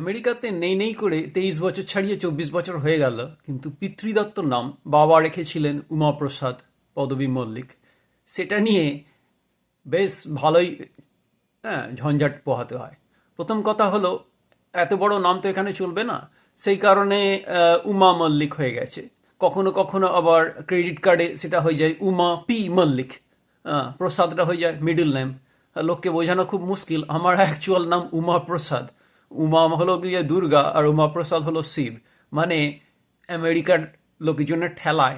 আমেরিকাতে নেই নেই করে 23 বছর ছাড়িয়ে 24 বছর হয়ে গেল, কিন্তু পিতৃদত্ত নাম বাবা রেখেছিলেন উমাপ্রসাদ পদবী মল্লিক। সেটা নিয়ে বেশ ভালোই ঝঞ্ঝাট পোহাতে হয়। প্রথম কথা হলো, এত বড় নাম তো এখানে চলবে না, সেই কারণে উমা মল্লিক হয়ে গেছে। কখনো কখনো আবার ক্রেডিট কার্ডে সেটা হয়ে যায় উমা পি মল্লিক। প্রসাদটা হয়ে যায় মিডল নেম। লোককে বোঝানো খুব মুশকিল, আমার অ্যাকচুয়াল নাম উমা প্রসাদ। উমা হলো গিয়ে দুর্গা আর উমা প্রসাদ হলো শিব। মানে আমেরিকার লোকজনের ঠেলায়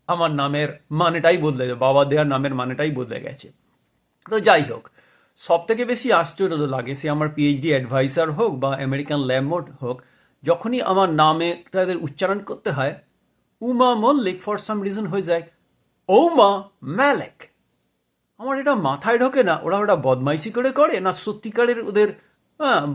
আমার নামের মানেটাই বদলে গেছে, বাবা দেওয়ার নামের মানেটাই বদলে গেছে। তো যাই হোক, সব থেকে বেশি আশ্চর্য লাগে, সে আমার পিএইচডি অ্যাডভাইসার হোক বা আমেরিকান ল্যান্ডমোড হোক, যখনই আমার নামে তাদের উচ্চারণ করতে হয়, Uma Mallik for some reason হয়ে যায় ওমা ম্যালেক। আমার এটা মাথায় ঢোকে না, ওরা ওটা বদমাইশি করে করে না সত্যিকারের ওদের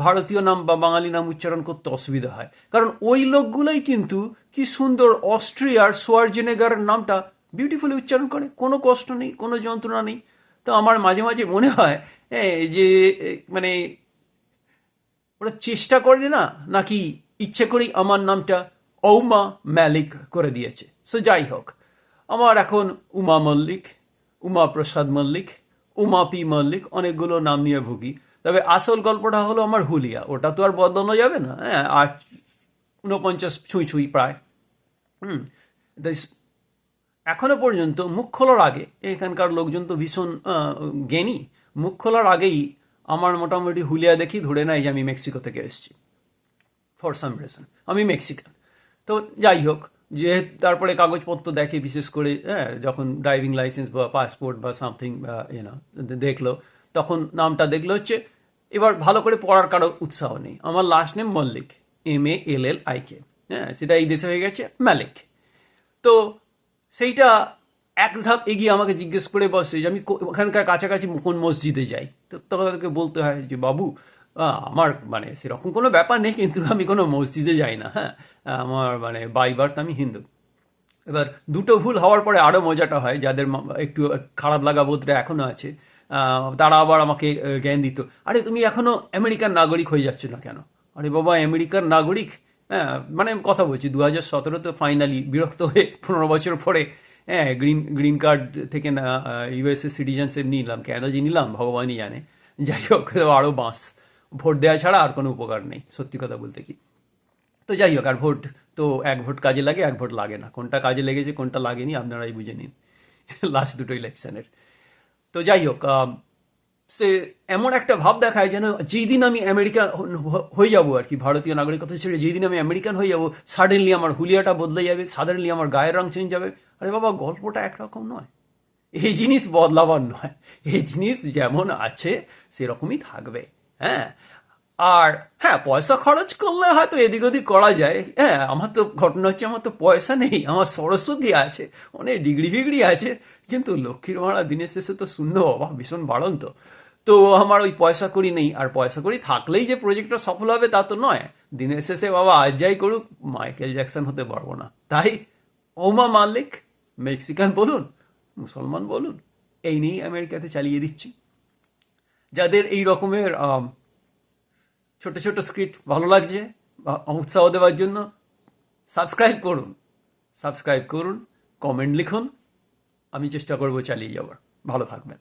ভারতীয় নাম বা বাঙালি নাম উচ্চারণ করতে অসুবিধা হয়। কারণ ওই লোকগুলোই কিন্তু কি সুন্দর অস্ট্রিয়ার সোয়ার্জেনেগারের নামটা বিউটিফুলি উচ্চারণ করে, কোনো কষ্ট নেই, কোনো যন্ত্রণা নেই। তো আমার মাঝে মাঝে মনে হয় যে মানে ওরা চেষ্টা করে না, নাকি ইচ্ছে করেই আমার নামটা ঔমা ম্যালিক করে দিয়েছে। সো যাই হোক, আমার এখন উমা মল্লিক, উমা প্রসাদ মল্লিক, উমা পি মল্লিক, অনেকগুলো নাম নিয়ে ভুগি। তবে আসল গল্পটা হলো আমার হুলিয়া, ওটা তো আর বদলানো যাবে না। হ্যাঁ, আর 49 ছুঁই ছুঁই প্রায়। হুম। এখনো পর্যন্ত মুখ খোলার আগে, এখানকার লোকজন তো ভীষণ জ্ঞানী, মুখ খোলার আগেই আমার মোটামুটি হুলিয়া দেখি ধরে নেয় যে আমি মেক্সিকো থেকে এসেছি। ফর সাম রিজন আমি মেক্সিকান। তো যাই হোক, যে তারপরে কাগজপত্র দেখে, বিশেষ করে যখন ড্রাইভিং লাইসেন্স বা পাসপোর্ট বা সামথিং দেখলো, তখন নামটা দেখলো হচ্ছে, এবার ভালো করে পড়ার কারো উৎসাহ নেই। আমার লাস্ট নেম মল্লিক, MALLIK। সেটা এই দেশে হয়ে গেছে ম্যালিক। তো সেইটা এক ধাপ এগিয়ে আমাকে জিজ্ঞেস করে বসে যে আমি ওখানকার কাছাকাছি কোন মসজিদে যাই। তো তখন তাদেরকে বলতে হয় যে বাবু, আমার মানে সেরকম কোনো ব্যাপার নেই, কিন্তু আমি কোনো মসজিদে যাই না। হ্যাঁ, আমার মানে বাই বার্থ আমি হিন্দু। এবার দুটো ভুল হওয়ার পরে আরও মজাটা হয়, যাদের একটু খারাপ লাগা বোধটা এখনও আছে, তারা আবার আমাকে জ্ঞান দিত, আরে তুমি এখনও আমেরিকান নাগরিক হয়ে যাচ্ছ না কেন? আরে বাবা, আমেরিকান নাগরিক, হ্যাঁ মানে কথা বলছি 2017-তে ফাইনালি বিরক্ত হয়ে 15 বছর পরে গ্রিন কার্ড থেকে না ইউএসএ সিটিজেনশিপ নিলাম। কেন যে নিলাম ভগবানই জানে। যাই হোক, আরও বাঁশ, ভোট দেওয়া ছাড়া আর কোনো উপকার নেই সত্যি কথা বলতে কি। তো যাই হোক, আর ভোট তো এক ভোট কাজে লাগে, এক ভোট লাগে না। কোনটা কাজে লেগেছে কোনটা লাগেনি আপনারাই বুঝে নিন লাস্ট দুটো ইলেকশনের। তো যাই হোক, সে এমন একটা ভাব দেখায় যেন যেই দিন আমি আমেরিকা হয়ে যাবো আর কি, ভারতীয় নাগরিকতা ছেড়ে যেই দিন আমি আমেরিকান হয়ে যাবো, সাডেনলি আমার হুলিয়াটা বদলে যাবে, সাডেনলি আমার গায়ের রং চেঞ্জ যাবে। আরে বাবা, গল্পটা একরকম নয়, এই জিনিস বদলাবার নয়, এই জিনিস যেমন আছে সেরকমই থাকবে। হ্যাঁ, আর হ্যাঁ, পয়সা খরচ করলে হয়তো এদিক ওদিক করা যায়। হ্যাঁ, আমার তো ঘটনা হচ্ছে, আমার তো পয়সা নেই, আমার সরস্বতী আছে, অনেক ডিগ্রি ফিগ্রি আছে, কিন্তু লক্ষ্মীর ভাড়া দিনের শেষে তো শূন্য, বাবা ভীষণ বাড়ন্ত। তো আমার ওই পয়সা করি নেই, আর পয়সা করি থাকলেই যে প্রজেক্টটা সফল হবে তা তো নয়। দিনের শেষে বাবা আজ যাই করুক, মাইকেল জ্যাকসন হতে পারবো না। তাই ওমা মালিক, মেক্সিকান বলুন, মুসলমান বলুন, এই নিয়েই আমেরিকাতে চালিয়ে দিচ্ছি। যাদের এই রকমের ছোট ছোট স্ক্রিপ্ট ভালো লাগছে বা উৎসাহ দেওয়ার জন্য সাবস্ক্রাইব করুন, সাবস্ক্রাইব করুন, কমেন্ট লিখুন, আমি চেষ্টা করব চালিয়ে যাওয়ার। ভালো থাকবেন।